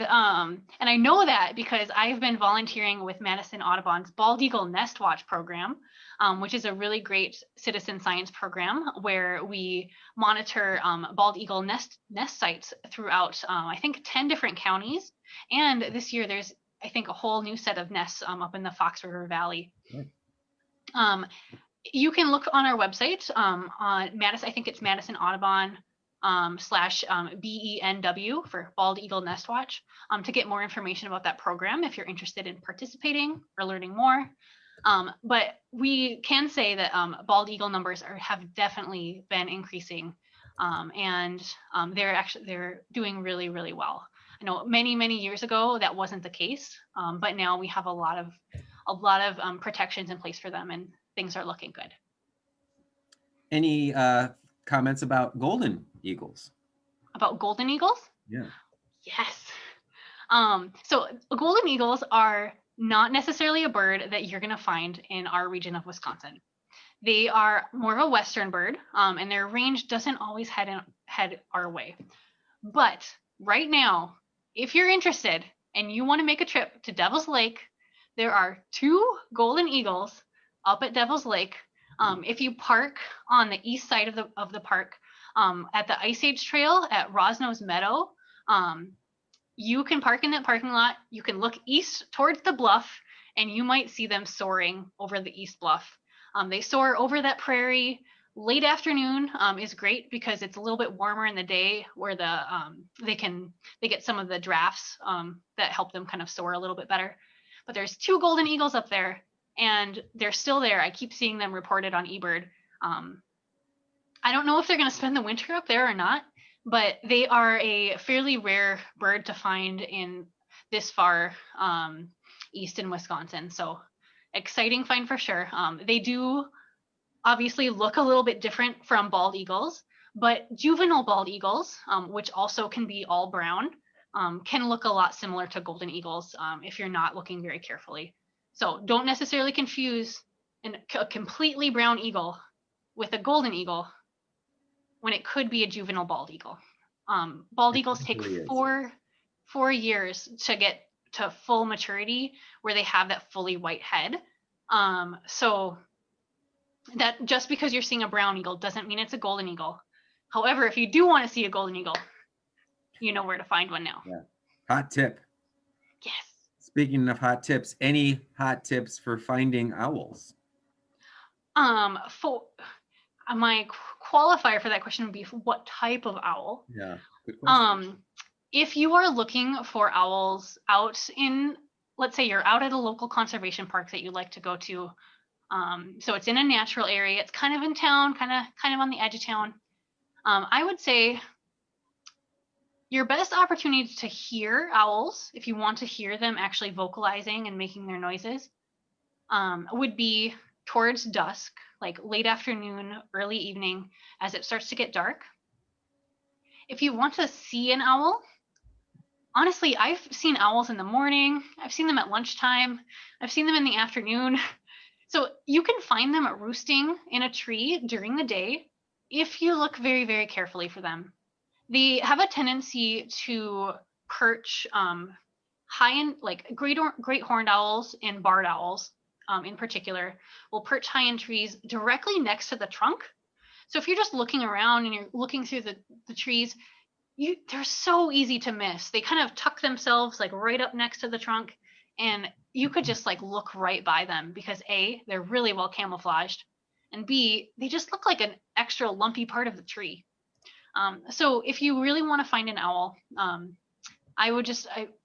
I know that because I've been volunteering with Madison Audubon's Bald Eagle Nest Watch program, which is a really great citizen science program where we monitor bald eagle nest sites throughout, I think, 10 different counties. And this year there's, I think, a whole new set of nests up in the Fox River Valley. Right. You can look on our website on Madison. I think it's Madison Audubon /BENW for Bald Eagle Nest Watch to get more information about that program if you're interested in participating or learning more. But we can say that bald eagle numbers have definitely been increasing, and they're doing really, really well. I know many years ago that wasn't the case, but now we have a lot a lot of protections in place for them, and things are looking good. Any comments about golden eagles? About golden eagles? Yeah. Yes. So golden eagles are not necessarily a bird that you're going to find in our region of Wisconsin. They are more of a western bird, and their range doesn't always head our way. But right now, if you're interested and you want to make a trip to Devil's Lake, there are 2 golden eagles up at Devil's Lake. If you park on the east side of the park, at the Ice Age Trail at Rosnose Meadow, you can park in that parking lot. You can look east towards the bluff, and you might see them soaring over the east bluff. They soar over that prairie. Late afternoon is great because it's a little bit warmer in the day, where they get some of the drafts that help them kind of soar a little bit better. But there's 2 golden eagles up there, and they're still there. I keep seeing them reported on eBird. I don't know if they're going to spend the winter up there or not, but they are a fairly rare bird to find in this far east in Wisconsin. So exciting find for sure. They do obviously look a little bit different from bald eagles, but juvenile bald eagles, which also can be all brown, can look a lot similar to golden eagles if you're not looking very carefully. So don't necessarily confuse a completely brown eagle with a golden eagle when it could be a juvenile bald eagle. Bald eagles take four years to get to full maturity where they have that fully white head. So that just because you're seeing a brown eagle doesn't mean it's a golden eagle. However, if you do want to see a golden eagle, you know where to find one now. Yeah. Hot tip. Yes. Speaking of hot tips, any hot tips for finding owls? For my qualifier for that question would be what type of owl. Yeah, good question. If you are looking for owls out in, let's say you're out at a local conservation park that you like to go to, so it's in a natural area, it's kind of in town, kind of on the edge of town, I would say your best opportunity to hear owls, if you want to hear them actually vocalizing and making their noises, would be towards dusk, like late afternoon, early evening, as it starts to get dark. If you want to see an owl, honestly, I've seen owls in the morning, I've seen them at lunchtime, I've seen them in the afternoon. So you can find them roosting in a tree during the day if you look very, very carefully for them. They have a tendency to perch high in, like great horned owls and barred owls in particular will perch high in trees directly next to the trunk. So if you're just looking around and you're looking through the trees, they're so easy to miss. They kind of tuck themselves like right up next to the trunk, and you could just like look right by them because A, they're really well camouflaged, and B, they just look like an extra lumpy part of the tree. So if you really want to find an owl, I would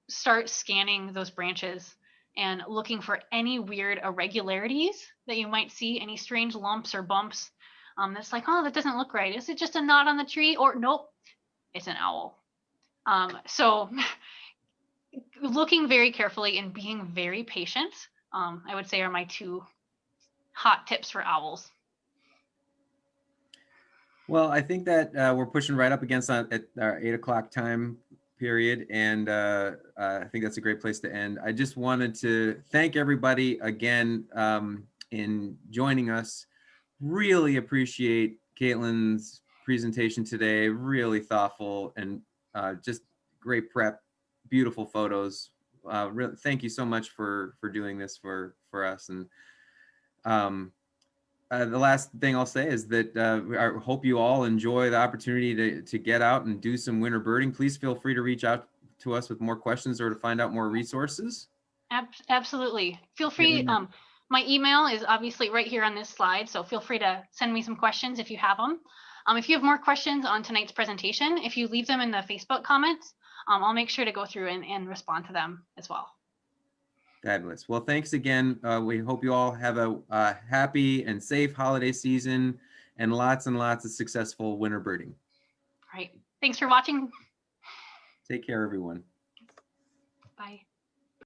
start scanning those branches and looking for any weird irregularities that you might see, any strange lumps or bumps. That's like, oh, that doesn't look right. Is it just a knot on the tree? Or nope, it's an owl. So looking very carefully and being very patient, I would say are my 2 hot tips for owls. Well, I think that we're pushing right up against at our 8 o'clock time period, and I think that's a great place to end. I just wanted to thank everybody again in joining us. Really appreciate Caitlyn's presentation today. Really thoughtful and just great prep, beautiful photos. Really, thank you so much for doing this for us. And the last thing I'll say is that I hope you all enjoy the opportunity to get out and do some winter birding. Please feel free to reach out to us with more questions or to find out more resources. Absolutely. Feel free. My email is obviously right here on this slide, so feel free to send me some questions if you have them. If you have more questions on tonight's presentation, if you leave them in the Facebook comments, I'll make sure to go through and respond to them as well. Fabulous. Well, thanks again. We hope you all have a happy and safe holiday season and lots of successful winter birding. All right. Thanks for watching. Take care, everyone. Bye.